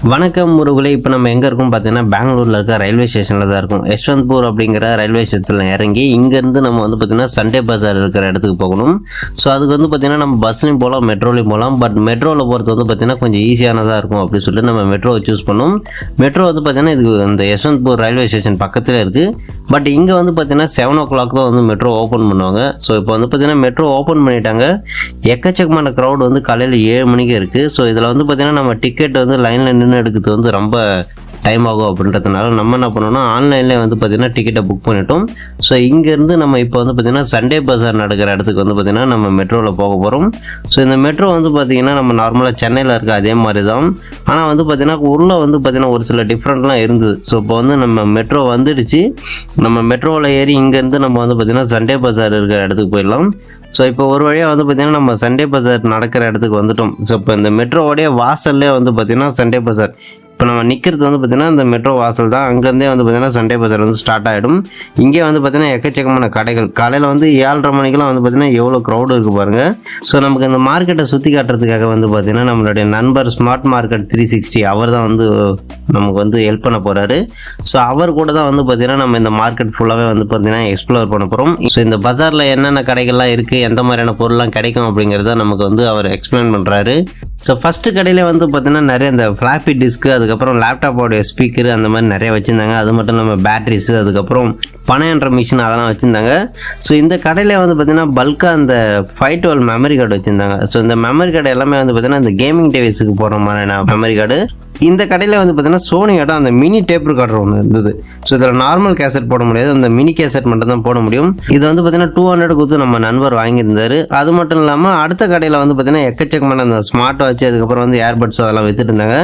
வணக்கம் முருகுலே. இப்போ நம்ம எங்கே இருக்கோம் பார்த்தீங்கன்னா பெங்களூரில் இருக்க ரயில்வே ஸ்டேஷனில் தான் இருக்கும். யஷ்வந்த்பூர் அப்படிங்கிற ரயில்வே ஸ்டேஷனில் இறங்கி இங்கேருந்து நம்ம வந்து பார்த்திங்கன்னா சண்டே பஜார் இருக்கிற இடத்துக்கு போகணும். ஸோ அதுக்கு வந்து பார்த்திங்கன்னா நம்ம பஸ்லையும் போகலாம், மெட்ரோலையும் போகலாம். பட் மெட்ரோவில் போகிறது வந்து பார்த்திங்கன்னா கொஞ்சம் ஈஸியானதாக இருக்கும் அப்படின்னு சொல்லிட்டு நம்ம மெட்ரோவை சூஸ் பண்ணோம். மெட்ரோ வந்து பார்த்திங்கன்னா இது இந்த யஷ்வந்த்பூர் ரயில்வே ஸ்டேஷன் பக்கத்தில் இருக்குது. பட் இங்கே வந்து பார்த்திங்கன்னா 7 o'clock தான் வந்து மெட்ரோ ஓப்பன் பண்ணுவாங்க. ஸோ இப்போ வந்து பார்த்திங்கன்னா மெட்ரோ ஓப்பன் பண்ணிட்டாங்க. எக்கச்சக்கமான க்ரௌட் வந்து காலையில் 7 மணிக்கு இருக்குது. ஸோ இதில் வந்து பார்த்திங்கன்னா நம்ம டிக்கெட் வந்து லைனில் நின்று எடுக்கிறது வந்து ரொம்ப டைம் ஆகும் அப்படின்றதுனால நம்ம என்ன பண்ணோம்னா ஆன்லைன்லேயே வந்து பார்த்திங்கன்னா டிக்கெட்டை புக் பண்ணிட்டோம். ஸோ இங்கேருந்து நம்ம இப்போ வந்து பார்த்திங்கன்னா சண்டே பஜார் நடக்கிற இடத்துக்கு வந்து பார்த்திங்கன்னா நம்ம மெட்ரோவில் போக போகிறோம். ஸோ இந்த மெட்ரோ வந்து பார்த்திங்கன்னா நம்ம நார்மலாக சென்னையில் இருக்க அதே மாதிரி தான். ஆனால் வந்து பார்த்திங்கன்னா உள்ளே வந்து பார்த்திங்கன்னா ஒரு சில டிஃப்ரெண்ட்லாம் இருந்தது. ஸோ இப்போ வந்து நம்ம மெட்ரோ வந்துடுச்சு. நம்ம மெட்ரோவில் ஏறி இங்கேருந்து நம்ம வந்து பார்த்திங்கன்னா சண்டே பஜார் இருக்கிற இடத்துக்கு போயிடலாம். ஸோ இப்போ ஒரு வழியாக வந்து பார்த்திங்கன்னா நம்ம சண்டே பஜார் நடக்கிற இடத்துக்கு வந்துட்டோம். ஸோ இப்போ இந்த மெட்ரோவோடைய வாசல்லே வந்து பார்த்திங்கன்னா சண்டே பஜார். இப்போ நம்ம நிற்கிறது வந்து பார்த்திங்கன்னா இந்த மெட்ரோ வாசல் தான். அங்கேருந்தே வந்து பார்த்திங்கன்னா சண்டே பஜார் வந்து ஸ்டார்ட் ஆகிடும். இங்கே வந்து பார்த்திங்கன்னா எக்கச்சக்கமான கடைகள். காலையில் வந்து 7:30 மணிக்கெலாம் வந்து பார்த்திங்கன்னா எவ்வளோ க்ரௌடு இருக்குது பாருங்கள். ஸோ நமக்கு இந்த மார்க்கெட்டை சுற்றி காட்டுறதுக்காக வந்து பார்த்திங்கன்னா நம்மளுடைய நண்பர் ஸ்மார்ட் மார்க்கெட் 360 அவர் தான் வந்து நமக்கு வந்து ஹெல்ப் பண்ண போகிறாரு. ஸோ அவர் கூட தான் வந்து பார்த்திங்கன்னா நம்ம இந்த மார்க்கெட் ஃபுல்லாகவே வந்து பார்த்திங்கன்னா எக்ஸ்ப்ளோர் பண்ண போகிறோம். ஸோ இந்த பஜாரில் என்னென்ன கடைகள்லாம் இருக்குது, எந்த மாதிரியான பொருள்லாம் கிடைக்கும் அப்படிங்கிறத நமக்கு வந்து அவர் எக்ஸ்பிளைன் பண்ணுறாரு. ஸோ ஃபஸ்ட்டு கடையில் வந்து பார்த்திங்கன்னா நிறைய இந்த ஃப்ளாப்பி டிஸ்க்கு, அதுக்கப்புறம் லேப்டாப்போடைய ஸ்பீக்கரு அந்த மாதிரி நிறைய வச்சுருந்தாங்க. அது மட்டும் இல்லாமல் பேட்ரிஸு, அதுக்கப்புறம் பணம் என்ற மிஷின் அதெல்லாம் வச்சுருந்தாங்க. ஸோ இந்த கடையில் வந்து பார்த்திங்கன்னா பல்காக அந்த 512 மெமரி கார்டு வச்சுருந்தாங்க. ஸோ இந்த மெமரி கார்டு எல்லாமே வந்து பார்த்திங்கன்னா இந்த கேமிங் டிவைஸுக்கு போகிற மாதிரியான மெமரி கார்டு. இந்த கடையில் வந்து பார்த்திங்கன்னா சோனியோட அந்த மினி டேப் ரெக்கார்டர் ஒன்று இருந்தது. ஸோ இதில் நார்மல் கேசட் போட முடியாது, அந்த மினி கேசட் மட்டும் தான் போட முடியும். இது வந்து பார்த்திங்கன்னா 200 கொடுத்து நம்ம நண்பர் வாங்கியிருந்தார். அது மட்டும் இல்லாமல் அடுத்த கடையில் வந்து பார்த்திங்கன்னா எக்கச்சக்கமான அந்த ஸ்மார்ட் வாட்ச், அதுக்கப்புறம் வந்து ஏர்பட்ஸ் அதெல்லாம் வித்துட்டு இருந்தாங்க.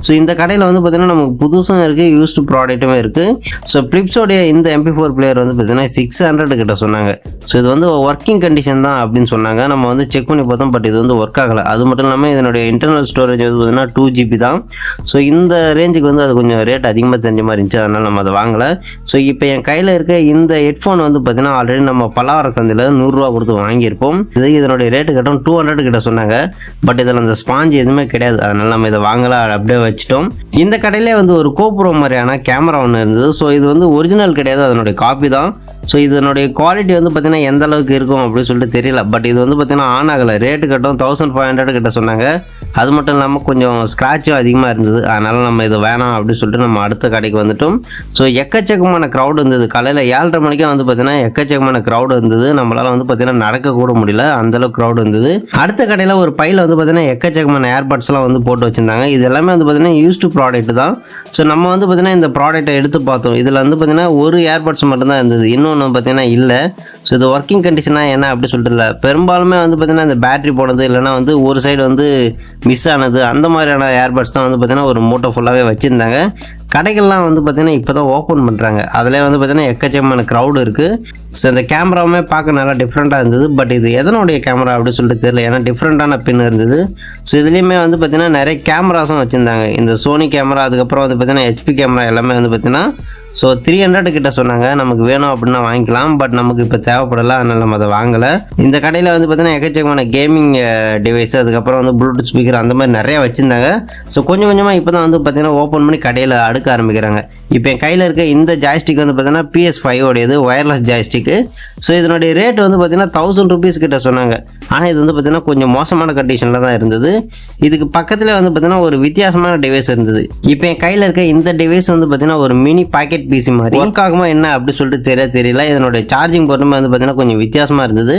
ஸோ இந்த கடையில் வந்து பார்த்திங்கன்னா நமக்கு புதுசும் இருக்குது, யூஸ்டு ப்ராடக்ட்டுமே இருக்குது. ஸோ பிளிப்ஸோடைய இந்த MP4 பிளேயர் வந்து பார்த்திங்கன்னா 600 கிட்ட சொன்னாங்க. ஸோ இது வந்து ஒர்க்கிங் கண்டிஷன் தான் அப்படின்னு சொன்னாங்க. நம்ம வந்து செக் பண்ணி பார்த்தோம், பட் இது வந்து ஒர்க் ஆகலை. அது மட்டும் இல்லாமல் இதனுடைய இன்டர்னல் ஸ்டோரேஜ் வந்து பார்த்திங்கன்னா 2GB தான். ஸோ இந்த ரேஞ்சுக்கு வந்து அது கொஞ்சம் ரேட் அதிகமாக தெரிஞ்ச மாதிரி இருந்துச்சு, அதனால் நம்ம அதை வாங்கலை. ஸோ இப்போ என் கையில் இருக்க இந்த ஹெட்ஃபோன் வந்து பார்த்திங்கன்னா ஆல்ரெடி நம்ம பல்லாவரம் சந்தையில் 100 ரூபா கொடுத்து வாங்கியிருப்போம். இதனுடைய ரேட்டு கட்டும் 200 கிட்ட சொன்னாங்க. பட் இதில் அந்த ஸ்பாஞ்ச் எதுவுமே கிடையாது, அதனால் நம்ம இதை வாங்கலை, அப்படியே வச்சுட்டோம். இந்த கடையிலே வந்து ஒரு கோப்ரோ மாதிரியான கேமரா ஒன்று இருந்தது. ஸோ இது வந்து ஒரிஜினல் கிடையாது, அதனுடைய காப்பி தான். ஸோ இதனுடைய குவாலிட்டி வந்து பார்த்திங்கன்னா எந்த அளவுக்கு இருக்கும் அப்படின்னு சொல்லிட்டு தெரியல. பட் இது வந்து பார்த்திங்கன்னா ஆன் ஆகலை. ரேட்டு கட்டும் 1500 கிட்ட சொன்னாங்க. அது மட்டும் இல்லாமல் கொஞ்சம் ஸ்க்ராட்சும் அதிகமாக இருந்தது. அதனால் நம்ம இது வேணாம் அப்படின்னு சொல்லிட்டு நம்ம அடுத்த கடைக்கு வந்துட்டோம். ஸோ எக்கச்சக்கமான க்ரௌடு இருந்தது. காலையில் 7:30 மணிக்கே வந்து பார்த்திங்கன்னா எக்கச்சக்கமான க்ரௌடு இருந்தது. நம்மளால் வந்து பார்த்திங்கன்னா நடக்கக்கூட முடியல, அந்தளவுக்கு க்ரௌடு இருந்தது. அடுத்த கடையில் ஒரு பையில் வந்து பார்த்திங்கன்னா எக்கச்சக்கமான ஏர்பட்ஸ்லாம் வந்து போட்டு வச்சுருந்தாங்க. இது எல்லாமே வந்து பார்த்திங்கன்னா யூஸ்டு ப்ராடக்ட் தான். ஸோ நம்ம வந்து பார்த்திங்கன்னா இந்த ப்ராடக்ட்டை எடுத்து பார்த்தோம். இதில் வந்து பார்த்திங்கன்னா ஒரு ஏர்பட்ஸ் மட்டும்தான் இருந்தது, இன்னொன்று பார்த்திங்கன்னா இல்லை. ஸோ இது ஒர்க்கிங் கண்டிஷனாக என்ன அப்படி சொல்லிட்டு இல்லை. பெரும்பாலுமே வந்து பார்த்திங்கன்னா இந்த பேட்டரி போனது, இல்லைனா வந்து ஒரு சைடு வந்து மிஸ் ஆனது, அந்த மாதிரியான ஏர்பட்ஸ் தான் வந்து பார்த்திங்கன்னா ஒரு மூட்டை ஃபுல்லாகவே வச்சுருந்தாங்க. கடைகள்லாம் வந்து பார்த்திங்கன்னா இப்போ தான் ஓப்பன் பண்ணுறாங்க. அதில் வந்து பார்த்திங்கன்னா எக்கச்சக்கமான க்ரௌடு இருக்குது. ஸோ இந்த கேமராவுமே பார்க்க நல்லா டிஃப்ரெண்ட்டாக இருந்தது. பட் இது எதனுடைய கேமரா அப்படின்னு சொல்லிட்டு தெரியல, ஏன்னா டிஃப்ரெண்ட்டான பின் இருந்தது. ஸோ இதுலேயுமே வந்து பார்த்திங்கன்னா நிறைய கேமராஸும் வச்சுருந்தாங்க. இந்த சோனி கேமரா, அதுக்கப்புறம் வந்து பார்த்திங்கன்னா HP கேமரா எல்லாமே வந்து பார்த்திங்கன்னா ஸோ 300 கிட்ட சொன்னாங்க. நமக்கு வேணும் அப்படின்னா வாங்கிக்கலாம், பட் நமக்கு இப்போ தேவைப்படலை, அதனால் நம்ம அதை வாங்கலை. இந்த கடையில் வந்து பார்த்திங்கன்னா எக்கச்சக்கமான கேமிங் டிவைஸ், அதுக்கப்புறம் வந்து ப்ளூடூத் ஸ்பீக்கர் அந்த மாதிரி நிறையா வச்சுருந்தாங்க. ஸோ கொஞ்சம் கொஞ்சமாக இப்போ தான் வந்து பார்த்திங்கன்னா ஓப்பன் பண்ணி கடையில் அடுக்க ஆரம்பிக்கிறாங்க. இப்போ என் கையில் இருக்க இந்த ஜாய்ஸ்டிக் வந்து பார்த்திங்கன்னா PS5 உடையது, ஒயர்லெஸ் ஜாய்ஸ்டிக்கு. ஸோ இதனுடைய ரேட் வந்து பார்த்திங்கன்னா 1000 rupees கிட்ட சொன்னாங்க. ஆனால் இது வந்து பார்த்திங்கன்னா கொஞ்சம் மோசமான கண்டிஷனில் தான் இருந்தது. இதுக்கு பக்கத்தில் வந்து பார்த்திங்கன்னா ஒரு வித்தியாசமான டிவைஸ் இருந்தது. இப்போ என் கையில் இருக்க இந்த டிவைஸ் வந்து பார்த்திங்கன்னா ஒரு மினி பாக்கெட் PC மாதிரி ஒர்க் ஆகுமா என்ன அப்படி சொல்லிட்டு தெரியல. இதனுடைய சார்ஜிங் போர்ட்டுமே வந்து பார்த்திங்கன்னா கொஞ்சம் வித்தியாசமாக இருந்தது.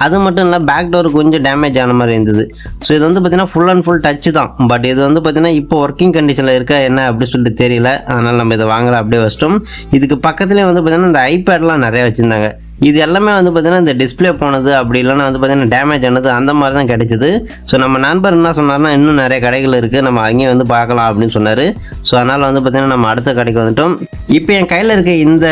அது மட்டும் இல்லை பேக் டோர் கொஞ்சம் டேமேஜ் ஆன மாதிரி இருந்தது. ஸோ இது வந்து பார்த்திங்கன்னா ஃபுல் அண்ட் ஃபுல் டச் தான். பட் இது வந்து பார்த்திங்கன்னா இப்போ ஒர்க்கிங் கண்டிஷனில் இருக்க என்ன அப்படி சொல்லிட்டு தெரியல, அதனால் நம்ம இதை வாங்கலாம், அப்படியே வச்சிட்டோம். இதுக்கு பக்கத்துலேயே வந்து பார்த்திங்கன்னா இந்த ஐபேட்லாம் நிறைய வச்சுருந்தாங்க. இது எல்லாமே வந்து பார்த்திங்கன்னா இந்த டிஸ்பிளே போனது, அப்படி இல்லைனா வந்து பார்த்திங்கன்னா டேமேஜ் ஆனது, அந்த மாதிரி தான் கிடைச்சிது. ஸோ நம்ம நண்பர் என்ன சொன்னார்னா இன்னும் நிறைய கடைகள் இருக்குது, நம்ம அங்கேயும் வந்து பார்க்கலாம் அப்படின்னு சொன்னார். ஸோ அதனால் வந்து பார்த்திங்கன்னா நம்ம அடுத்த கடைக்கு வந்துட்டோம். இப்போ என் கையில் இருக்க இந்த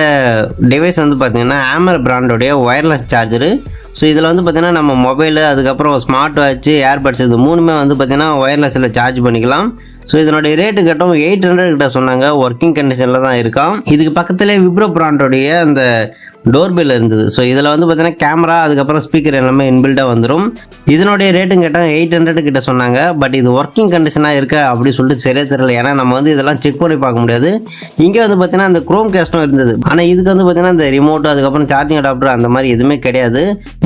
டிவைஸ் வந்து பார்த்திங்கன்னா ஆமர் பிராண்டோடைய ஒயர்லெஸ் சார்ஜரு. ஸோ இதில் வந்து பார்த்திங்கன்னா நம்ம மொபைலு, அதுக்கப்புறம் ஸ்மார்ட் வாட்ச்சு, ஏர்பட்ஸ் இது மூணுமே வந்து பார்த்திங்கன்னா ஒயர்லெஸில் சார்ஜ் பண்ணிக்கலாம். ஸோ இதனுடைய ரேட்டு கட்டும் 800 கிட்ட சொன்னாங்க. ஒர்க்கிங் கண்டிஷனில் தான் இருக்கான். இதுக்கு பக்கத்துலேயே விப்ரோ பிராண்டோடைய அந்த டோர்பெல் இருந்தது. ஸோ இதில் வந்து பார்த்தீங்கன்னா கேமரா அதுக்கப்புறம் ஸ்பீக்கர் எல்லாமே இன்பில்டாக வந்துடும். இதனுடைய ரேட்டுன்னு கேட்டால் 800 கிட்ட சொன்னாங்க. பட் இது ஒர்க்கிங் கண்டிஷனாக இருக்கா அப்படின்னு சொல்லிட்டு சரியாக தெரியல. ஏன்னா நம்ம வந்து இதெல்லாம் செக் பண்ணி பார்க்க முடியாது. இங்கே வந்து பார்த்தீங்கன்னா அந்த குரோம் கேஸ்டும் இருந்தது. ஆனால் இதுக்கு வந்து பார்த்தீங்கன்னா இந்த ரிமோட்டு அதுக்கப்புறம் சார்ஜிங் அடாப்டர் அந்த மாதிரி எதுவுமே கிடையாது.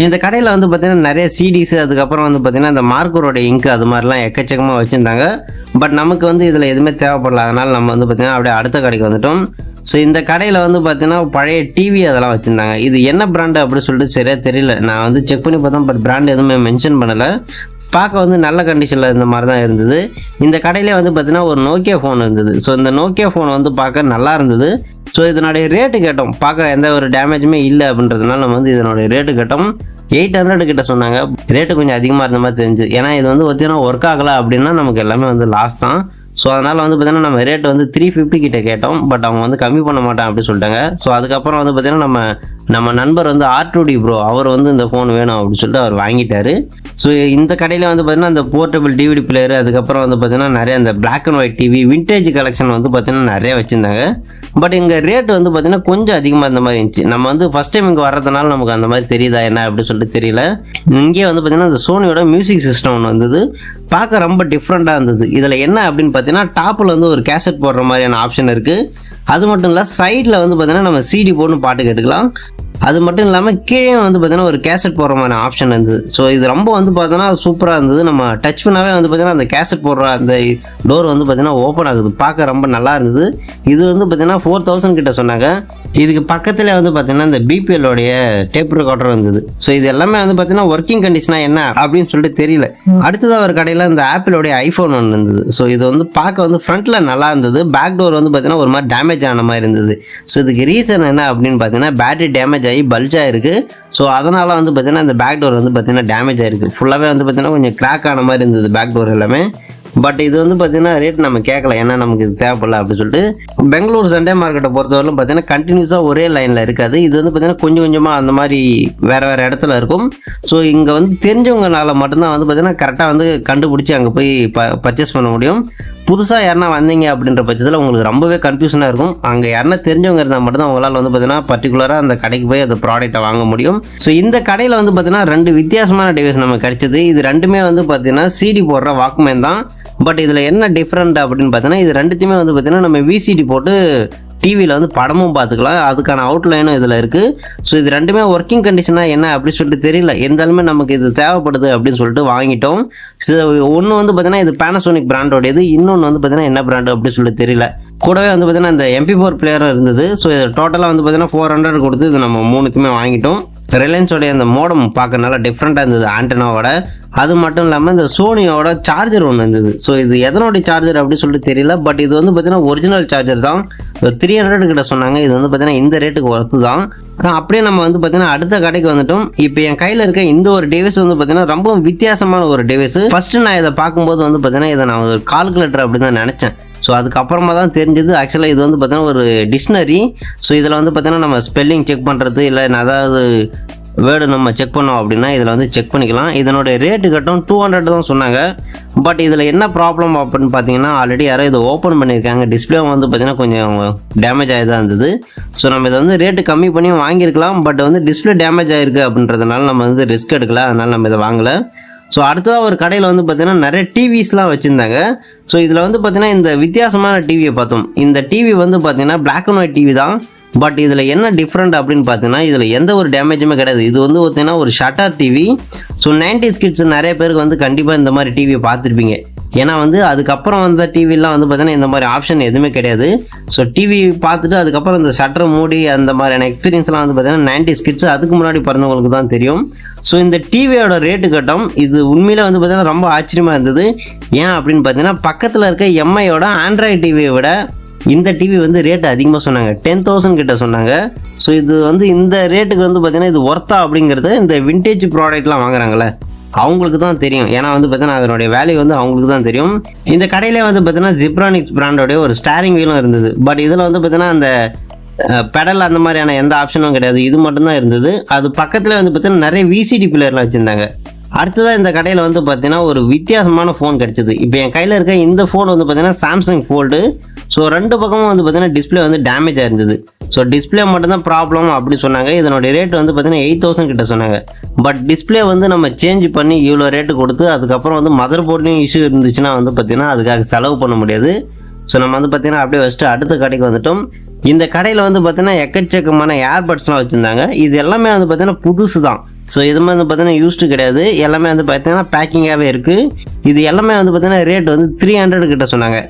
இந்த கடையில் வந்து பார்த்தீங்கன்னா நிறைய சிடிஸ் அதுக்கப்புறம் வந்து பார்த்தீங்கன்னா இந்த மார்க்கரோட இங்க் அது மாதிரிலாம் எக்கச்சக்கமாக வச்சுருந்தாங்க. பட் நமக்கு வந்து இதில் எதுவுமே தேவைப்படல. அதனால் நம்ம வந்து பார்த்தீங்கன்னா அப்படியே அடுத்த கடைக்கு வந்துட்டோம். ஸோ இந்த கடையில் வந்து பார்த்தீங்கன்னா பழைய டிவி அதெல்லாம் வச்சுருந்தாங்க. இது என்ன பிராண்டு அப்படின்னு சொல்லிட்டு சரியாக தெரியல. நான் வந்து செக் பண்ணி பார்த்தேன். பட் பிராண்ட் எதுவுமே மென்ஷன் பண்ணலை. பார்க்க வந்து நல்ல கண்டிஷனில் இருந்த மாதிரி தான் இருந்தது. இந்த கடையிலே வந்து பார்த்தீங்கன்னா ஒரு நோக்கியா ஃபோன் இருந்தது. ஸோ இந்த நோக்கியா ஃபோன் வந்து பார்க்க நல்லா இருந்தது. ஸோ இதனுடைய ரேட்டு கேட்டோம். பார்க்க எந்த ஒரு டேமேஜுமே இல்லை அப்படின்றதுனால நம்ம வந்து இதனுடைய ரேட்டு கேட்டோம். 800 கிட்ட சொன்னாங்க. ரேட்டு கொஞ்சம் அதிகமாக இருந்த மாதிரி தெரிஞ்சு. ஏன்னா இது வந்து பார்த்தீங்கன்னா ஒர்க் ஆகலை அப்படின்னா நமக்கு எல்லாமே வந்து லாஸ் தான். ஸோ அதனால் வந்து பார்த்தீங்கன்னா நம்ம ரேட் வந்து 350 கிட்ட கேட்டோம். பட் அவங்க வந்து கம்மி பண்ண மாட்டேன் அப்படின்னு சொல்லிட்டாங்க. ஸோ அதுக்கப்புறம் வந்து பார்த்தீங்கன்னா நம்ம நண்பர் வந்து R2D ப்ரோ அவர் வந்து இந்த ஃபோன் வேணும் அப்படின்னு சொல்லிட்டு அவர் வாங்கிட்டாரு. ஸோ இந்த கடையில் வந்து பார்த்தீங்கன்னா இந்த போர்ட்டபிள் டிவிடி பிளேயர் அதுக்கப்புறம் வந்து பார்த்தீங்கன்னா நிறைய இந்த black and white TV vintage collection வந்து பார்த்தீங்கன்னா நிறைய வச்சுருந்தாங்க. பட் இங்கே ரேட் வந்து பார்த்தீங்கன்னா கொஞ்சம் அதிகமாக இருந்த மாதிரி இருந்துச்சு. நம்ம வந்து ஃபஸ்ட் டைம் இங்கே வர்றதுனால நமக்கு அந்த மாதிரி தெரியுதா என்ன அப்படின்னு சொல்லிட்டு தெரியல. இங்கே வந்து பார்த்தீங்கன்னா இந்த சோனியோட மியூசிக் சிஸ்டம் ஒன்று வந்தது. பார்க்க ரொம்ப டிஃப்ரெண்ட்டாக இருந்தது. இதில் என்ன அப்படின்னு பார்த்தீங்கன்னா டாப்பில் வந்து ஒரு கேசட் போடுற மாதிரியான ஆப்ஷன் இருக்குது. அது மட்டும் இல்லை சைடில் வந்து பார்த்தீங்கன்னா நம்ம சிடி போட்டு பாட்டு கேட்டுக்கலாம். அது மட்டும் இல்லாமல் கீழே வந்து பார்த்தீங்கன்னா ஒரு கேசட் போடுற மாதிரி ஆப்ஷன் இருந்தது. ஸோ இது ரொம்ப வந்து பார்த்தோன்னா சூப்பராக இருந்தது. நம்ம டச் பண்ணாவே வந்து பார்த்தீங்கன்னா அந்த கேசட் போடுற அந்த டோர் வந்து பார்த்தீங்கன்னா ஓப்பன் ஆகுது. பார்க்க ரொம்ப நல்லா இருந்தது. இது வந்து பார்த்தீங்கன்னா 4000 கிட்ட சொன்னாங்க. இதுக்கு பக்கத்தில் வந்து பார்த்தீங்கன்னா இந்த பிபிஎல்லோடைய டேப் ரெக்கார்டர் இருந்தது. ஸோ இது எல்லாமே வந்து பார்த்தீங்கன்னா ஒர்க்கிங் கண்டிஷனாக என்ன அப்படின்னு சொல்லிட்டு தெரியல. அடுத்ததாக ஒரு கடையில் இந்த ஆப்பிளோடைய ஐஃபோன் ஒன்று இருந்தது. ஸோ இது வந்து பார்க்க வந்து ஃப்ரண்ட்டில் நல்லா இருந்தது. பேக் டோர் வந்து பார்த்தீங்கன்னா ஒரு மாதிரி டேமேஜ் ஆன மாதிரி இருந்தது. ஸோ இதுக்கு ரீசன் என்ன அப்படின்னு பார்த்தீங்கன்னா பேட்டரி டேமேஜ் ஆகி பல்ஜாக இருக்குது. ஸோ அதனால் வந்து பார்த்தீங்கன்னா இந்த பேக் டோர் வந்து பார்த்தீங்கன்னா டேமேஜ் ஆகிருக்கு. ஃபுல்லாகவே வந்து பார்த்தீங்கன்னா கொஞ்சம் கிராக் ஆன மாதிரி இருந்தது பேக் டோர் எல்லாமே. பட் இது வந்து பார்த்தீங்கன்னா ரேட் நம்ம கேட்கல. ஏன்னா நமக்கு இது தேவைப்படல அப்படின்னு சொல்லிட்டு. பெங்களூர் சண்டே மார்க்கெட்டை பொறுத்தவரையிலும் பார்த்தீங்கன்னா கண்டினியூஸாக ஒரே லைனில் இருக்காது. இது வந்து பார்த்தீங்கன்னா கொஞ்சம் கொஞ்சமாக அந்த மாதிரி வேறு இடத்துல இருக்கும். ஸோ இங்கே வந்து தெரிஞ்சவங்கனால மட்டும்தான் வந்து பார்த்தீங்கன்னா கரெக்டாக வந்து கண்டுபிடிச்சி அங்கே போய் பர்ச்சேஸ் பண்ண முடியும். புதுசாக யாருன்னா வந்தீங்க அப்படின்ற பட்சத்தில் உங்களுக்கு ரொம்பவே கன்ஃபியூஷனாக இருக்கும். அங்கே யாருன்னா தெரிஞ்சவங்க இருந்தால் மட்டும்தான் உங்களால் வந்து பார்த்தீங்கன்னா பர்டிகுலராக அந்த கடைக்கு போய் அந்த ப்ராடக்ட்டை வாங்க முடியும். ஸோ இந்த கடையில் வந்து பார்த்தீங்கன்னா 2 வித்தியாசமான டிவைஸ் நமக்கு கிடைச்சது. இது ரெண்டுமே வந்து பார்த்தீங்கன்னா சிடி போடுற வாக்மேன் தான். பட் இதில் என்ன டிஃப்ரெண்ட் அப்படின்னு பார்த்தீங்கன்னா இது ரெண்டுத்தையுமே வந்து பார்த்தீங்கன்னா நம்ம விசிடி போட்டு டிவியில் வந்து படமும் பார்த்துக்கலாம். அதுக்கான அவுட்லைனும் இதில் இருக்குது. ஸோ இது ரெண்டுமே ஒர்க்கிங் கண்டிஷனாக என்ன அப்படின்னு சொல்லிட்டு தெரியல. இருந்தாலுமே நமக்கு இது தேவைப்படுது அப்படின்னு சொல்லிட்டு வாங்கிட்டோம். ஒன்று வந்து பார்த்தீங்கன்னா இது பேனாசோனிக் பிராண்டோடையது. இன்னொன்று வந்து பார்த்தீங்கன்னா என்ன பிராண்டு அப்படின்னு சொல்லிட்டு தெரியல. கூடவே வந்து பார்த்தீங்கன்னா இந்த MP4 பிளேயரும் இருந்தது. ஸோ இது டோட்டலாக வந்து பார்த்தீங்கன்னா 400 கொடுத்து இது நம்ம 3க்குமே வாங்கிட்டோம். ரிலையன்ஸோடைய அந்த மோடம் பார்க்க நல்லா டிஃப்ரெண்ட்டாக இருந்தது ஆண்டனாவோட. அது மட்டும் இல்லாமல் இந்த சோனியோட சார்ஜர் ஒன்று இருந்தது. ஸோ இது எதனோடைய சார்ஜர் அப்படின்னு சொல்லிட்டு தெரியல. பட் இது வந்து பார்த்தீங்கன்னா ஒரிஜினல் சார்ஜர் தான். 300 கிட்ட சொன்னாங்க. இது வந்து பார்த்தீங்கன்னா இந்த ரேட்டுக்கு ஒர்த்து தான். அப்படியே நம்ம வந்து பார்த்தீங்கன்னா அடுத்த கடைக்கு வந்துட்டோம். இப்போ என் கையில் இருக்க இந்த ஒரு டிவைஸ் வந்து பார்த்தீங்கன்னா ரொம்ப வித்தியாசமான ஒரு டிவைஸ். ஃபர்ஸ்ட் நான் இதை பார்க்கும்போது வந்து பார்த்தீங்கன்னா இதை நான் ஒரு கால்குலேட்டர் அப்படின்னு தான் நினச்சேன். ஸோ அதுக்கப்புறமா தான் தெரிஞ்சது ஆக்சுவலாக இது வந்து பார்த்தீங்கன்னா ஒரு டிக்ஷனரி. ஸோ இதில் வந்து பார்த்தீங்கன்னா நம்ம ஸ்பெல்லிங் செக் பண்ணுறது இல்லை அதாவது வேர்டு நம்ம செக் பண்ணோம் அப்படின்னா இதில் வந்து செக் பண்ணிக்கலாம். இதனுடைய ரேட்டு கட்டும் 200 தான் சொன்னாங்க. பட் இதில் என்ன ப்ராப்ளம் அப்படின்னு பார்த்தீங்கன்னா ஆல்ரெடி யாரோ இதை ஓப்பன் பண்ணியிருக்காங்க. டிஸ்பிளே வந்து பார்த்தீங்கன்னா கொஞ்சம் டேமேஜ் ஆகி தான் இருந்தது. ஸோ நம்ம இதை வந்து ரேட்டு கம்மி பண்ணி வாங்கியிருக்கலாம். பட் வந்து டிஸ்பிளே டேமேஜ் ஆகிருக்கு அப்படின்றதுனால நம்ம வந்து ரிஸ்க் எடுக்கல. அதனால் நம்ம இதை வாங்கலை. ஸோ அடுத்ததாக ஒரு கடையில் வந்து பார்த்தீங்கன்னா நிறைய டிவிஸ்லாம் வச்சுருந்தாங்க. ஸோ இதில் வந்து பார்த்தீங்கன்னா இந்த வித்தியாசமான டிவியை பார்த்தோம். இந்த டிவி வந்து பார்த்தீங்கன்னா பிளாக் அண்ட் ஒயிட் டிவி தான். பட் இதில் என்ன டிஃப்ரெண்ட் அப்படின்னு பார்த்தீங்கன்னா இதில் எந்த ஒரு டேமேஜுமே கிடையாது. இது வந்து பார்த்தீங்கன்னா ஒரு shutter TV. So 90s kids நிறைய பேருக்கு வந்து கண்டிப்பாக இந்த மாதிரி டிவியை பார்த்துருப்பீங்க. ஏன்னா வந்து அதுக்கப்புறம் வந்த டிவிலாம் வந்து பார்த்தீங்கன்னா இந்த மாதிரி ஆப்ஷன் எதுவுமே கிடையாது. ஸோ டிவி பார்த்துட்டு அதுக்கப்புறம் இந்த ஷட்டர் மூடி அந்த மாதிரியான எக்ஸ்பீரியன்ஸ்லாம் வந்து பார்த்தீங்கன்னா 90s கிட்ஸ் அதுக்கு முன்னாடி பிறந்தவங்களுக்கு தான் தெரியும். ஸோ இந்த டிவியோட ரேட்டு கட்டம் இது உண்மையிலே வந்து பார்த்தீங்கன்னா ரொம்ப ஆச்சரியமாக இருந்தது. ஏன் அப்படின்னு பார்த்தீங்கன்னா பக்கத்தில் இருக்க எம்ஐயோட ஆண்ட்ராய்டு டிவியை விட இந்த டிவி வந்து ரேட்டு அதிகமாக சொன்னாங்க. 10,000 கிட்ட சொன்னாங்க. ஸோ இது வந்து இந்த ரேட்டுக்கு வந்து பார்த்தீங்கன்னா இது ஒர்த்தா அப்படிங்கிறது இந்த விண்டேஜ் ப்ராடக்ட்லாம் வாங்குறாங்களே அவங்களுக்கு தான் தெரியும். ஏன்னா வந்து பார்த்தீங்கன்னா அதனுடைய வேல்யூ வந்து அவங்களுக்கு தான் தெரியும். இந்த கடையிலே வந்து பார்த்தீங்கன்னா ஜிப்ரானிக்ஸ் பிராண்டோடைய ஒரு ஸ்டேரிங் வீலும் இருந்தது. பட் இதில் வந்து பார்த்தீங்கன்னா அந்த பெடல் அந்த மாதிரியான எந்த ஆப்ஷனும் கிடையாது. இது மட்டும்தான் இருந்தது. அது பக்கத்தில் வந்து பார்த்தீங்கன்னா நிறைய விசிடி பிளேயர்லாம் வச்சுருந்தாங்க. அடுத்ததாக இந்த கடையில் வந்து பார்த்தீங்கன்னா ஒரு வித்தியாசமான ஃபோன் கிடச்சிது. இப்போ என் கையில் இருக்க இந்த ஃபோன் வந்து பார்த்தீங்கன்னா சாம்சங் ஃபோல்டு. ஸோ ஸோ 2 பக்கமும் வந்து பார்த்தீங்கன்னா டிஸ்பிளே வந்து டேமேஜ் ஆயிருந்தது. ஸோ டிஸ்பிளே மட்டும்தான் ப்ராப்ளம் அப்படி சொன்னாங்க. இதனுடைய ரேட் வந்து பார்த்தீங்கன்னா 8000 கிட்ட சொன்னாங்க. பட் டிஸ்பிளே வந்து நம்ம சேஞ்ச் பண்ணி இவ்வளோ ரேட்டு கொடுத்து அதுக்கப்புறம் வந்து மதர் போர்ட்லேயும் இஷ்யூ இருந்துச்சுன்னா வந்து பார்த்தீங்கன்னா அதுக்காக செலவு பண்ண முடியாது. ஸோ நம்ம வந்து பார்த்தீங்கன்னா அப்படியே வச்சுட்டு அடுத்த கடைக்கு வந்துட்டோம். இந்த கடையில் வந்து பார்த்தீங்கன்னா எக்கச்சக்கமான ஏர்பட்ஸ்லாம் வச்சுருந்தாங்க. இது எல்லாமே வந்து பார்த்தீங்கன்னா புதுசு தான். ஸோ இது மாதிரி வந்து பார்த்தீங்கன்னா யூஸ்டு கிடையாது. எல்லாமே வந்து பார்த்தீங்கன்னா பேக்கிங்காகவே இருக்குது. இது எல்லாமே வந்து பார்த்தீங்கன்னா ரேட் வந்து 300 கிட்ட சொன்னாங்க.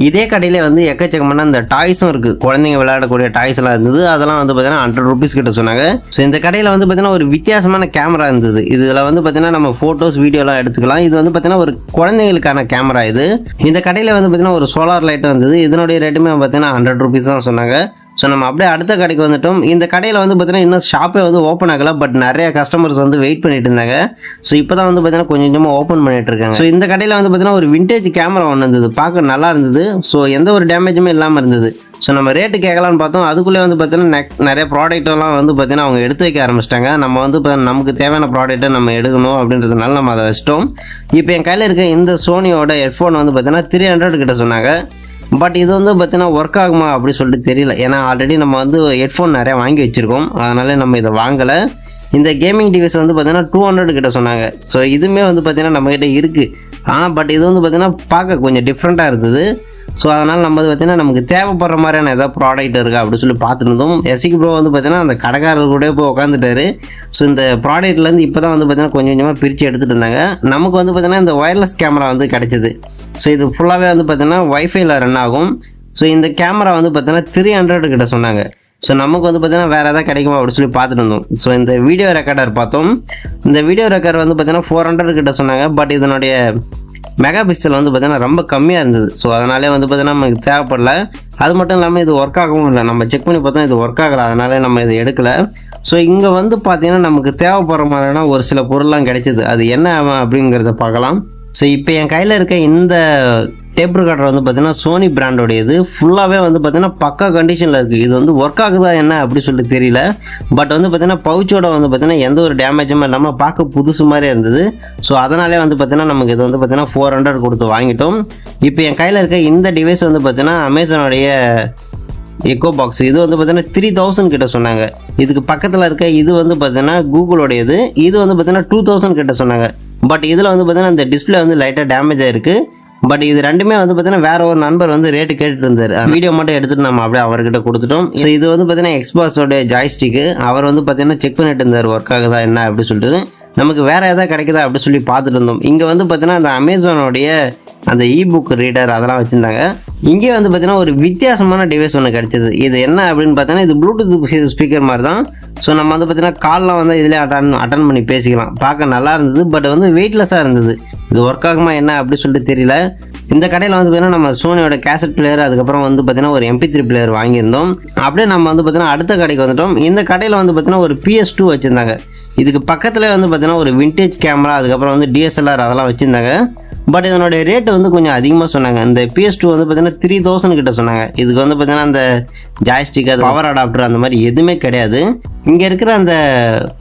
இதே கடையிலே வந்து எக்கச்சக்கமான இந்த டாய்ஸும் இருக்குது. குழந்தைங்க விளையாடக்கூடிய டாய்ஸ் எல்லாம் இருந்தது. அதெல்லாம் வந்து பார்த்தீங்கன்னா 100 rupees கிட்ட சொன்னாங்க. ஸோ இந்த கடையில் வந்து பார்த்தீங்கன்னா ஒரு வித்தியாசமான கேமரா இருந்தது. இதில் வந்து பார்த்தீங்கன்னா நம்ம ஃபோட்டோஸ் வீடியோலாம் எடுத்துக்கலாம். இது வந்து பார்த்தீங்கன்னா ஒரு குழந்தைங்களுக்கான கேமரா இது. இந்த கடையில் வந்து பார்த்தீங்கன்னா ஒரு சோலார் லைட் வந்தது. இதனுடைய ரேட்டுமே பார்த்தீங்கன்னா 100 rupees தான் சொன்னாங்க. ஸோ நம்ம அப்படியே அடுத்த கடைக்கு வந்துட்டோம். இந்த கடையில் வந்து பார்த்தீங்கன்னா இன்னும் ஷாப்பே வந்து ஓப்பன் ஆகலை. பட் நிறைய கஸ்டமர்ஸ் வந்து வெயிட் பண்ணிட்டு இருந்தாங்க. ஸோ இப்போ தான் வந்து பார்த்தீங்கன்னா கொஞ்சம் கொஞ்சமாக ஓப்பன் பண்ணிட்டு இருக்காங்க. ஸோ இந்த கடையில் வந்து பார்த்தீங்கன்னா ஒரு விண்டேஜ் கேமரா ஒன்று இருந்தது. பார்க்க நல்லா இருந்தது. ஸோ எந்த ஒரு டேமேஜுமே இல்லாமல் இருந்தது. ஸோ நம்ம ரேட்டு கேட்கலான்னு பார்த்தோம். அதுக்குள்ளே வந்து பார்த்தீங்கன்னா நிறைய ப்ராடக்ட்டெல்லாம் வந்து பார்த்தீங்கன்னா அவங்க எடுத்து வைக்க ஆரம்பிச்சிட்டாங்க. நம்ம வந்து இப்போ நமக்கு தேவையான ப்ராடக்ட்டை நம்ம எடுக்கணும் அப்படின்றதுனால நம்ம அதை வச்சிட்டோம். இப்போ என் கையில் இருக்க இந்த சோனியோட ஹெட்ஃபோன் வந்து பார்த்தீங்கன்னா 300 கிட்ட சொன்னாங்க. பட் இது வந்து பார்த்தீங்கன்னா ஒர்க் ஆகுமா அப்படி சொல்லிட்டு தெரியல. ஏன்னா ஆல்ரெடி நம்ம வந்து ஹெட்ஃபோன் நிறையா வாங்கி வச்சுருக்கோம். அதனால நம்ம இதை வாங்கலை. இந்த கேமிங் டிவைஸ் வந்து பார்த்தீங்கன்னா 200 கிட்ட சொன்னாங்க. ஸோ இதுவுமே வந்து பார்த்தீங்கன்னா நம்மக்கிட்ட இருக்குது. ஆனால் பட் இது வந்து பார்த்தீங்கன்னா பார்க்க கொஞ்சம் டிஃப்ரெண்ட்டாக இருந்தது. ஸோ அதனால் நம்ம வந்து பார்த்தீங்கன்னா நமக்கு தேவைப்படுற மாதிரியான ஏதாவது ப்ராடக்ட் இருக்கா அப்படின்னு சொல்லி பார்த்துருந்தோம். எஸ்சிக்கு ப்ரோ வந்து பார்த்தீங்கன்னா அந்த கடைக்காரர் கூட போய் உட்காந்துட்டாரு. ஸோ இந்த ப்ராடக்ட்லேருந்து இப்போ தான் வந்து பார்த்தீங்கன்னா கொஞ்சம் கொஞ்சமாக பிரித்து எடுத்துகிட்டு இருந்தாங்க. நமக்கு வந்து பார்த்தீங்கன்னா இந்த ஒயர்லெஸ் கேமரா வந்து கிடச்சிது. ஸோ இது ஃபுல்லாகவே வந்து பார்த்தீங்கன்னா வைஃபைல ரன் ஆகும். ஸோ இந்த கேமரா வந்து பார்த்தீங்கன்னா 300 கிட்ட சொன்னாங்க. ஸோ நமக்கு வந்து பார்த்தீங்கன்னா வேறு எதாவது கிடைக்குமா அப்படின்னு சொல்லி பார்த்துட்டு இருந்தோம். ஸோ இந்த வீடியோ ரெக்கார்டர் பார்த்தோம். இந்த வீடியோ ரெக்கார்டர் வந்து பார்த்தீங்கன்னா 400 கிட்ட சொன்னாங்க. பட் இதனுடைய மெகா பிக்சல் வந்து பார்த்தீங்கன்னா ரொம்ப கம்மியாக இருந்தது. ஸோ அதனாலே வந்து பார்த்தீங்கன்னா நமக்கு தேவைப்படல. அது மட்டும் இல்லாமல் இது ஒர்க் ஆகவும் இல்லை. நம்ம செக் பண்ணி பார்த்தோம் இது ஒர்க் ஆகலை. அதனாலே நம்ம இதை எடுக்கலை. ஸோ இங்கே வந்து பார்த்தீங்கன்னா நமக்கு தேவைப்படுற மாதிரினா ஒரு சில பொருள்லாம் கிடைச்சிது. அது என்ன அப்படிங்கிறத பார்க்கலாம். ஸோ இப்போ என் கையில் இருக்க இந்த டேப் ரெக்கார்டர் வந்து பார்த்தீங்கன்னா சோனி பிராண்டோடையது. ஃபுல்லாகவே வந்து பார்த்தீங்கன்னா பக்கா கண்டிஷனில் இருக்குது. இது வந்து ஒர்க் ஆகுதா என்ன அப்படி சொல்லிட்டு தெரியல. பட் வந்து பார்த்தீங்கன்னா பவுச்சோட வந்து பார்த்தீங்கன்னா எந்த ஒரு டேமேஜுமே இல்லாமல் பார்க்க புதுசு மாதிரி இருந்தது. ஸோ அதனாலே வந்து பார்த்தீங்கன்னா நமக்கு இது வந்து பார்த்தீங்கன்னா 400 கொடுத்து வாங்கிட்டோம். இப்போ என் கையில் இருக்க இந்த டிவைஸ் வந்து பார்த்தீங்கன்னா அமேசானுடைய எக்கோ பாக்ஸ். இது வந்து பார்த்தீங்கன்னா 3000 கிட்ட சொன்னாங்க. இதுக்கு பக்கத்தில் இருக்க இது வந்து பார்த்தீங்கன்னா கூகுளோடையது. இது வந்து பார்த்தீங்கன்னா 2000 கிட்ட சொன்னாங்க. பட் இதில் வந்து பார்த்தீங்கன்னா இந்த டிஸ்பிளே வந்து லைட்டாக டேமேஜ் ஆயிருக்கு. பட் இது ரெண்டுமே வந்து பார்த்தீங்கன்னா வேற ஒரு நண்பர் வந்து ரேட்டு கேட்டுட்டு இருந்தார். வீடியோ மட்டும் எடுத்துட்டு நம்ம அப்படியே அவர்கிட்ட கொடுத்துட்டோம். ஸோ இது வந்து பார்த்தீங்கன்னா எக்ஸ்பாஸோட ஜாய்ஸ்டிக்கு. அவர் வந்து பார்த்தீங்கன்னா செக் பண்ணிட்டு இருந்தார் ஒர்க் ஆகுதா என்ன அப்படி சொல்லிட்டு. நமக்கு வேற ஏதாவது கிடைக்குதா அப்படி சொல்லி பார்த்துட்டு இருந்தோம். இங்கே வந்து பார்த்தீங்கன்னா அந்த அமேசானோடைய அந்த இபுக் ரீடர் அதெல்லாம் வச்சுருந்தாங்க. இங்கே வந்து பார்த்தீங்கன்னா ஒரு வித்தியாசமான டிவைஸ் ஒன்று கிடச்சிது. இது என்ன அப்படின்னு பார்த்தீங்கன்னா இது ப்ளூடூத் ஸ்பீக்கர் மாதிரி தான். ஸோ நம்ம வந்து பார்த்தீங்கன்னா கால்லாம் வந்து இதிலே அட்டன் பண்ணி பேசிக்கலாம். பார்க்க நல்லா இருந்தது. பட் வந்து வெயிட்லெஸ்ஸாக இருந்தது. இது ஒர்க் ஆகுமா என்ன அப்படி சொல்லிட்டு தெரியல. இந்த கடையில் வந்து பார்த்தீங்கன்னா நம்ம சோனியோட கேசட் பிளேயர் அதுக்கப்புறம் வந்து பார்த்தீங்கன்னா ஒரு MP3 பிளேயர் வாங்கியிருந்தோம். அப்படியே நம்ம வந்து பார்த்தீங்கன்னா அடுத்த கடைக்கு வந்துட்டோம். இந்த கடையில் வந்து பார்த்தீங்கன்னா ஒரு PS2 வச்சுருந்தாங்க. இதுக்கு பக்கத்தில் வந்து பார்த்தீங்கன்னா ஒரு விண்டேஜ் கேமரா அதுக்கப்புறம் வந்து DSLR அதெல்லாம் வச்சுருந்தாங்க. பட் இதனுடைய ரேட்டு வந்து கொஞ்சம் அதிகமாக சொன்னாங்க. இந்த PS2 வந்து பார்த்தீங்கன்னா 3000 கிட்ட சொன்னாங்க. இதுக்கு வந்து பார்த்தீங்கன்னா அந்த ஜாய்ஸ்டிக் அது பவர் அடாப்டர் அந்த மாதிரி எதுவுமே கிடையாது. இங்கே இருக்கிற அந்த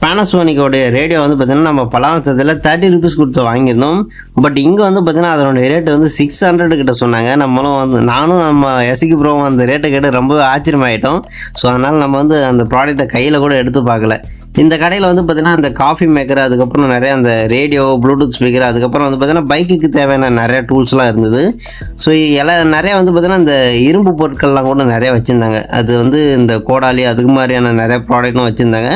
பேனசோனிக்கோடைய ரேடியோ வந்து பார்த்தீங்கன்னா நம்ம பலாவச்சத்தில் 30 rupees கொடுத்து வாங்கியிருந்தோம். பட் இங்கே வந்து பார்த்தீங்கன்னா அதனுடைய ரேட்டு வந்து 600 கிட்ட சொன்னாங்க. நம்மளும் வந்து நானும் நம்ம எஸ்சிக்கு ப்ரோவும் அந்த ரேட்டை கேட்டு ரொம்ப ஆச்சரியமாயிட்டோம். ஸோ அதனால் நம்ம வந்து அந்த ப்ராடக்ட்டை கையில் கூட எடுத்து பார்க்கல. இந்த கடையில் வந்து பார்த்தீங்கன்னா அந்த காஃபி மேக்கர் அதுக்கப்புறம் நிறைய அந்த ரேடியோ ப்ளூடூத் ஸ்பீக்கர் அதுக்கப்புறம் வந்து பார்த்தீங்கன்னா பைக்குக்கு தேவையான நிறைய டூல்ஸ்லாம் இருந்தது. ஸோ நிறைய வந்து பார்த்தீங்கன்னா இந்த இரும்பு பொருட்கள்லாம் கூட நிறைய வச்சுருந்தாங்க. அது வந்து இந்த கோடாலி அதுக்கு மாதிரியான நிறைய ப்ராடக்ட்டும் வச்சுருந்தாங்க.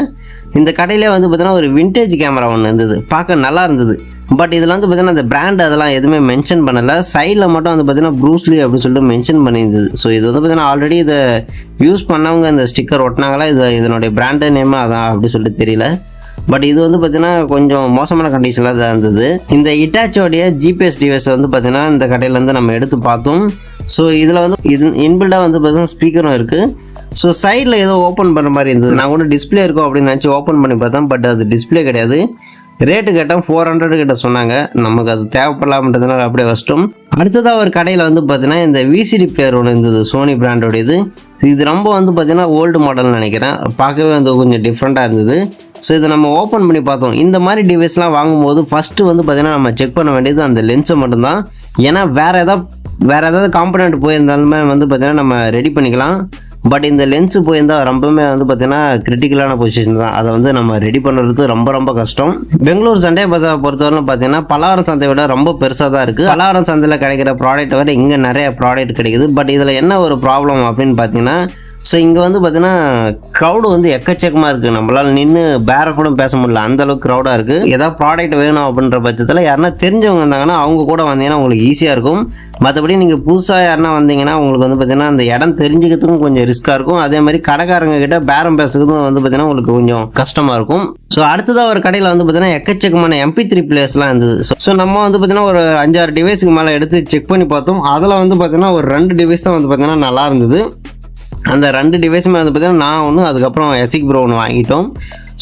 இந்த கடையிலே வந்து பார்த்தீங்கன்னா ஒரு விண்டேஜ் கேமரா ஒன்று இருந்தது. பார்க்க நல்லா இருந்தது. பட் இதில் வந்து பார்த்தீங்கன்னா அந்த பிராண்ட் அதெல்லாம் எதுவுமே மென்ஷன் பண்ணலை. சைடில் மட்டும் வந்து பார்த்தீங்கன்னா ப்ரூஸ்லி அப்படின்னு சொல்லிட்டு மென்ஷன் பண்ணியிருந்தது. ஸோ இது வந்து பார்த்தீங்கன்னா ஆல்ரெடி இதை யூஸ் பண்ணவங்க இந்த ஸ்டிக்கர் ஒட்டினாங்களா இதனுடைய பிராண்டு நேம் அதான் அப்படி சொல்லிட்டு தெரியல. பட் இது வந்து பார்த்தீங்கன்னா கொஞ்சம் மோசமான கண்டிஷனில் தான் இருந்தது. இந்த இட்டாச்சியோடைய GPS டிவைஸ் வந்து பார்த்தீங்கன்னா இந்த கடையிலேருந்து நம்ம எடுத்து பார்த்தோம். ஸோ இதில் வந்து இது இன்பில்டாக வந்து பார்த்தீங்கன்னா ஸ்பீக்கரும் இருக்குது. ஸோ சைடில் ஏதோ ஓப்பன் பண்ணுற மாதிரி இருந்தது. நான் கூட டிஸ்பிளே இருக்கும் அப்படின்னு நினச்சி ஓப்பன் பண்ணி பார்த்தேன். பட் அது டிஸ்பிளே கிடையாது. ரேட்டு கேட்டால் 400 கிட்ட சொன்னாங்க. நமக்கு அது தேவைப்படலாம்ன்றதுனால அப்படியே வச்சிட்டோம். அடுத்ததாக ஒரு கடையில் வந்து பார்த்தீங்கன்னா இந்த VCD பிளேயர் ஒன்று இருந்தது சோனி பிராண்டோடையது. இது ரொம்ப வந்து பார்த்தீங்கன்னா ஓல்டு மாடல்னு நினைக்கிறேன். பார்க்கவே வந்து கொஞ்சம் டிஃப்ரெண்ட்டாக இருந்தது. ஸோ இதை நம்ம ஓப்பன் பண்ணி பார்த்தோம். இந்த மாதிரி டிவைஸ்லாம் வாங்கும்போது ஃபஸ்ட்டு வந்து பார்த்தீங்கன்னா நம்ம செக் பண்ண வேண்டியது அந்த லென்ஸை மட்டும்தான். ஏன்னா வேறு ஏதாவது வேறு ஏதாவது காம்பனண்ட் போயிருந்தாலுமே வந்து பார்த்திங்கன்னா நம்ம ரெடி பண்ணிக்கலாம். பட் இந்த லென்ஸு போயிருந்தால் ரொம்பவுமே வந்து பார்த்திங்கன்னா கிரிட்டிக்கலான பொசிஷன் தான். அதை வந்து நம்ம ரெடி பண்ணுறது ரொம்ப கஷ்டம். பெங்களூர் சண்டே பஜாரை பொறுத்தவரைக்கும் பார்த்தீங்கன்னா பலவரம் சந்தையை விட ரொம்ப பெருசாக தான் இருக்குது. பலவரம் சந்தையில் கிடைக்கிற ப்ராடக்ட்டை விட இங்கே நிறைய ப்ராடக்ட் கிடைக்குது. பட் இதில் என்ன ஒரு ப்ராப்ளம் அப்படின்னு பார்த்தீங்கன்னா, ஸோ இங்கே வந்து பார்த்தீங்கன்னா க்ரௌடு வந்து எக்கச்சக்கமாக இருக்குது. நம்மளால் நின்று பேர கூட பேச முடியல, அந்தளவுக்கு க்ரௌடாக இருக்குது. ஏதாவது ப்ராடக்ட் வேணும் அப்படின்ற பட்சத்தில் யாருன்னா தெரிஞ்சவங்க இருந்தாங்கன்னா அவங்க கூட வந்தீங்கன்னா உங்களுக்கு ஈஸியாக இருக்கும். மற்றபடி நீங்கள் புதுசாக யாருன்னா வந்தீங்கன்னா உங்களுக்கு வந்து பார்த்தீங்கன்னா அந்த இடம் தெரிஞ்சுக்கிறதுக்கும் கொஞ்சம் ரிஸ்க்காக இருக்கும். அதே மாதிரி கடைக்காரங்க கிட்ட பேரம் பேசுறதுக்கும் வந்து பார்த்தீங்கன்னா உங்களுக்கு கொஞ்சம் கஷ்டமாக இருக்கும். ஸோ அடுத்ததாக ஒரு கடையில் வந்து பார்த்தீங்கன்னா எக்கச்சக்கமான MP3 பிளேயர்ஸ்லாம் இருந்தது. ஸோ நம்ம வந்து பார்த்தீங்கன்னா ஒரு 5-6 டிவைஸுக்கு மேலே எடுத்து செக் பண்ணி பார்த்தோம். அதில் வந்து பார்த்தீங்கன்னா ஒரு 2 டிவைஸ் தான் வந்து பார்த்தீங்கன்னா நல்லா இருந்தது. அந்த 2 டிவைஸுமே வந்து பார்த்தீங்கன்னா நான் ஒன்று, அதுக்கப்புறம் எசிக் ப்ரோ ஒன்று வாங்கிட்டோம்.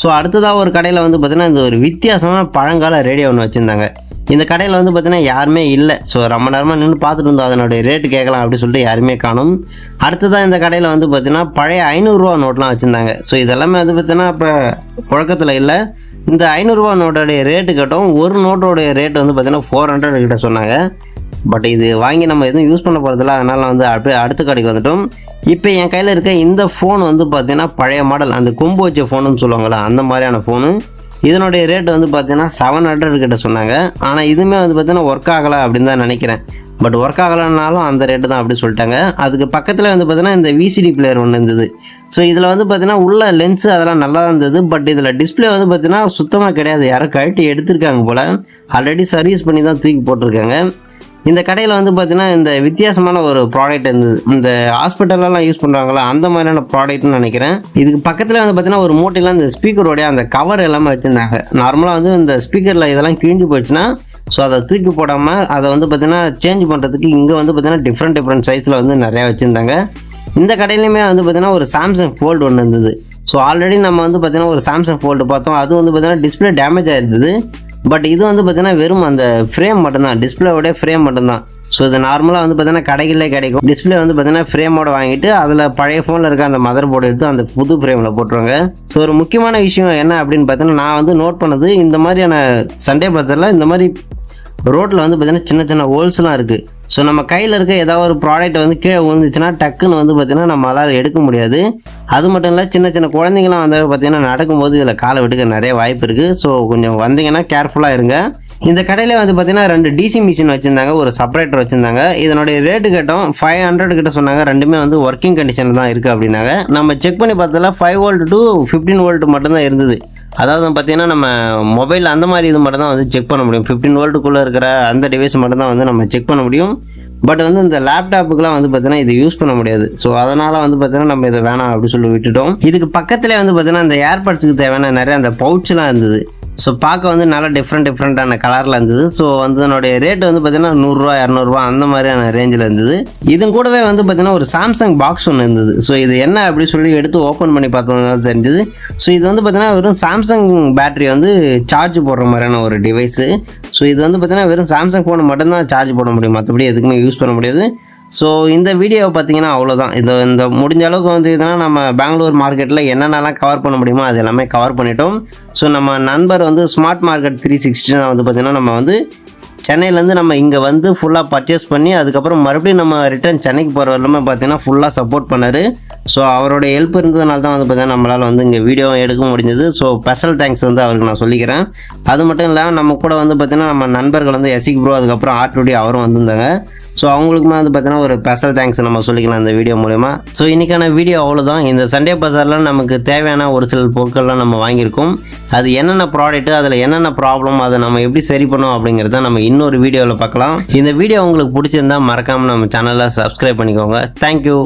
ஸோ அடுத்ததாக ஒரு கடையில் வந்து பார்த்தீங்கன்னா இந்த ஒரு வித்தியாசமான பழங்கால ரேடியோ ஒன்று வச்சுருந்தாங்க. இந்த கடையில் வந்து பார்த்தீங்கன்னா யாருமே இல்லை. ஸோ ரொம்ப நேரமாக நின்று பார்த்துட்டு இருந்தோம், அதனுடைய ரேட்டு கேட்கலாம் அப்படின்னு சொல்லிட்டு யாருமே காணும். அடுத்ததாக இந்த கடையில் வந்து பார்த்தீங்கன்னா பழைய 500 ரூபா நோட்லாம் வச்சுருந்தாங்க. ஸோ இதெல்லாமே வந்து பார்த்தீங்கன்னா இப்போ புழக்கத்தில் இல்லை. இந்த 500 ரூபா நோட்டோடைய ரேட்டு கேட்டோம். ஒரு நோட்டோடைய ரேட்டு வந்து பார்த்தீங்கன்னா 400 கிட்ட சொன்னாங்க. பட் இது வாங்கி நம்ம எதுவும் யூஸ் பண்ண போகிறதில்ல, அதனால் வந்து அப்படியே அடுத்த கடைக்கு வந்துட்டோம். இப்போ என் கையில் இருக்க இந்த ஃபோன் வந்து பார்த்தீங்கன்னா பழைய மாடல், அந்த கொம்பு வச்ச ஃபோனுன்னு சொல்லுவாங்களா அந்த மாதிரியான ஃபோனு. இதனுடைய ரேட் வந்து பார்த்தீங்கன்னா 700 கிட்ட சொன்னாங்க. ஆனால் இதுவுமே வந்து பார்த்தீங்கன்னா ஒர்க் ஆகலை அப்படின்னு தான் நினைக்கிறேன். பட் ஒர்க் ஆகலைன்னாலும் அந்த ரேட்டு தான் அப்படி சொல்லிட்டாங்க. அதுக்கு பக்கத்தில் வந்து பார்த்தீங்கன்னா இந்த VCD பிளேயர் ஒன்று இருந்தது. ஸோ இதில் வந்து பார்த்தீங்கன்னா உள்ள லென்ஸு அதெல்லாம் நல்லா தான் இருந்தது. பட் இதில் டிஸ்பிளே வந்து பார்த்தீங்கன்னா சுத்தமாக கிடையாது. யாரும் கழட்டி எடுத்திருக்காங்க போல், ஆல்ரெடி சர்வீஸ் பண்ணி தான் தூக்கி போட்டிருக்காங்க. இந்த கடையில் வந்து பார்த்தீங்கன்னா இந்த வித்தியாசமான ஒரு ப்ராடக்ட் இருந்தது. இந்த ஹாஸ்பிட்டலெலாம் யூஸ் பண்ணுறாங்களா அந்த மாதிரியான ப்ராடக்ட்னு நினைக்கிறேன். இதுக்கு பக்கத்தில் வந்து பார்த்தீங்கன்னா ஒரு மூட்டையில் இந்த ஸ்பீக்கரோடைய அந்த கவர் எல்லாமே வச்சுருந்தாங்க. நார்மலாக வந்து இந்த ஸ்பீக்கரில் இதெல்லாம் கிழிஞ்சு போச்சுன்னா ஸோ அதை தூக்கி போடாமல் அதை வந்து பார்த்தீங்கன்னா சேஞ்ச் பண்ணுறதுக்கு இங்கே வந்து பார்த்தீங்கன்னா டிஃப்ரெண்ட் சைஸில் வந்து நிறையா வச்சுருந்தாங்க. இந்த கடையிலையுமே வந்து பார்த்தீங்கன்னா ஒரு சாம்சங் ஃபோல்டு ஒன்று இருந்தது. ஸோ ஆல்ரெடி நம்ம வந்து பார்த்தீங்கன்னா ஒரு சாம்சங் ஃபோல்டு பார்த்தோம். அது வந்து பார்த்தீங்கன்னா டிஸ்பிளே டேமேஜ் ஆகிருந்தது. பட் இது வந்து பார்த்தீங்கன்னா வெறும் அந்த ஃப்ரேம் மட்டும்தான், டிஸ்பிளேவோட ஃப்ரேம் மட்டும்தான். ஸோ இது நார்மலாக வந்து பார்த்தீங்கன்னா கடைகளிலே கிடைக்கும். டிஸ்பிளே வந்து பார்த்தீங்கன்னா ஃப்ரேமோட வாங்கிட்டு அதில் பழைய ஃபோனில் இருக்க அந்த மதர் போர்டு எடுத்து அந்த புது ஃப்ரேமில் போட்டுருவாங்க. ஸோ ஒரு முக்கியமான விஷயம் என்ன அப்படின்னு பார்த்தீங்கன்னா, நான் வந்து நோட் பண்ணது இந்த மாதிரியான சண்டே பஜாரில் இந்த மாதிரி ரோட்டில் வந்து பார்த்தீங்கன்னா சின்ன ஹோல்ஸ்லாம் இருக்குது. ஸோ நம்ம கையில் இருக்க ஏதாவது ஒரு ப்ராடக்ட் வந்து கீழே விழுந்துச்சுன்னா டக்குன்னு வந்து பார்த்திங்கன்னா நம்மளால் எடுக்க முடியாது. அது மட்டும் இல்லை சின்ன குழந்தைங்களாம் வந்து பார்த்திங்கன்னா நடக்கும்போது இதில் காலை விட்டுக்க நிறைய வாய்ப்பு இருக்குது. ஸோ கொஞ்சம் வந்தீங்கன்னா கேர்ஃபுல்லாக இருங்க. இந்த கடையில் வந்து பார்த்திங்கன்னா 2 DC மிஷின் வச்சுருந்தாங்க, ஒரு செப்பரேட்டர் வச்சுருந்தாங்க. இதனுடைய ரேட்டு கேட்டோம் 500 கிட்ட சொன்னாங்க. ரெண்டுமே வந்து ஒர்க்கிங் கண்டிஷனில் தான் இருக்குது அப்படின்னாங்க. நம்ம செக் பண்ணி பார்த்ததில் 5 வோல்ட் to 15 வோல்ட் மட்டும்தான் இருந்தது. அதாவது பார்த்தீங்கன்னா நம்ம மொபைல் அந்த மாதிரி இது மட்டும் தான் வந்து செக் பண்ண முடியும். 15 வோல்ட்டுக்குள்ளே இருக்கிற அந்த டிவைஸ் மட்டும் தான் வந்து நம்ம செக் பண்ண முடியும். பட் வந்து இந்த லேப்டாப்புக்குலாம் வந்து பார்த்தீங்கன்னா இது யூஸ் பண்ண முடியாது. ஸோ அதனால் வந்து பார்த்தீங்கன்னா நம்ம இதை வேணாம் அப்படி சொல்லி விட்டுட்டோம். இதுக்கு பக்கத்துலேயே வந்து பார்த்தீங்கன்னா இந்த ஏர்பட்ஸுக்கு தேவையான நிறைய அந்த பவுச்லாம் இருந்தது. ஸோ பார்க்க வந்து நல்லா டிஃப்ரெண்ட்டான கலரில் இருந்தது. ஸோ வந்து அதனுடைய ரேட் வந்து பார்த்தீங்கன்னா 100 ரூபா 200 ரூபா அந்த மாதிரியான ரேஞ்சில் இருந்தது. இது கூடவே வந்து பார்த்தீங்கன்னா ஒரு சாம்சங் பாக்ஸ் ஒன்று இருந்தது. ஸோ இது என்ன அப்படி சொல்லி எடுத்து ஓப்பன் பண்ணி பார்த்தோம் தான் தெரிஞ்சது. ஸோ இது வந்து பார்த்தீங்கன்னா வெறும் சாம்சங் பேட்டரி வந்து சார்ஜ் போடுற மாதிரியான ஒரு டிவைஸு. ஸோ இது வந்து பார்த்தீங்கன்னா வெறும் சாம்சங் ஃபோனை மட்டும்தான் சார்ஜ் போட முடியும், மற்றபடி எதுக்குமே யூஸ் பண்ண முடியாது. ஸோ இந்த வீடியோவை பார்த்தீங்கன்னா அவ்வளோதான். இந்த முடிஞ்ச அளவுக்கு வந்து இதனால் நம்ம பெங்களூர் மார்க்கெட்டில் என்னென்னலாம் கவர் பண்ண முடியுமோ அது எல்லாமே கவர் பண்ணிட்டோம். ஸோ நம்ம நண்பர் வந்து ஸ்மார்ட் மார்க்கெட் 360 தான் வந்து பார்த்திங்கன்னா நம்ம வந்து சென்னையிலேருந்து நம்ம இங்கே வந்து ஃபுல்லாக பர்ச்சேஸ் பண்ணி அதுக்கப்புறம் மறுபடியும் நம்ம ரிட்டர்ன் சென்னைக்கு போகிற வரலுமே பார்த்தீங்கன்னா ஃபுல்லாக சப்போர்ட் பண்ணார். ஸோ அவருடைய ஹெல்ப் இருந்ததுனால தான் வந்து பார்த்தீங்கன்னா நம்மளால் வந்து இங்கே வீடியோ எடுக்க முடிஞ்சது. ஸோ ஸ்பெஷல் தேங்க்ஸ் வந்து அவருக்கு நான் சொல்லிக்கிறேன். அது மட்டும் இல்லாமல் நம்ம கூட வந்து பார்த்திங்கன்னா நம்ம நண்பர்கள் வந்து எசிக் ப்ரோ அதுக்கப்புறம் R2D அவரும் வந்திருந்தாங்க. ஸோ அவங்களுக்குமே வந்து பார்த்தீங்கன்னா ஒரு ஸ்பெஷல் தேங்க்ஸ் நம்ம சொல்லிக்கலாம் இந்த வீடியோ மூலமா. ஸோ இன்றைக்கான வீடியோ அவ்வளோதான். இந்த சண்டே பஜாரில் நமக்கு தேவையான ஒரு சில பொருட்கள்லாம் நம்ம வாங்கியிருக்கோம். அது என்னென்ன ப்ராடக்ட்டு, அதில் என்னென்ன ப்ராப்ளம், அதை நம்ம எப்படி சரி பண்ணோம் அப்படிங்கிறத நம்ம இன்னொரு வீடியோவில் பார்க்கலாம். இந்த வீடியோ உங்களுக்கு பிடிச்சிருந்தா மறக்காமல் நம்ம சேனலை சப்ஸ்கிரைப் பண்ணிக்கோங்க. தேங்க்யூ.